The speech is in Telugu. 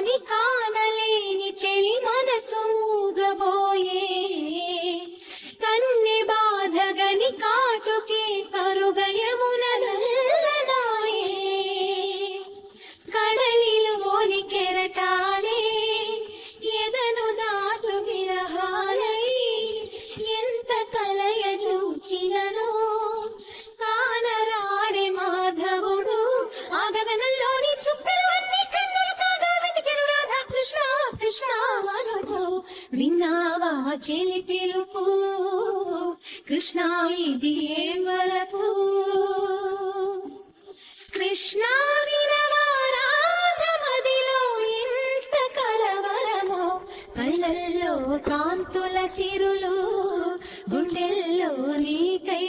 కాని కానలేని చెలి మనసు మూగబోయే కన్నె బాధగని కాటుకే కరుగయమున నల్లనాయే కడలిలోని కెరటాలే ఎదను దాటు విరహాలై ఎంత కలయ చూచినను కానరాడే మాధవుడు ఆ గగనంలోని చుక్కలు అన్ని కన్నులు కాగా వెతికెను రాధా కృష్ణ కృష్ణ వనుడు విన్నావా చెలి పిలుపు కృష్ణ ఇది ఏ వలపు కృష్ణ వినవా రాధ మదిలో ఎంత కలవరమో కళ్ళల్లో కాంతుల సిరులు గుండెల్లో నీకై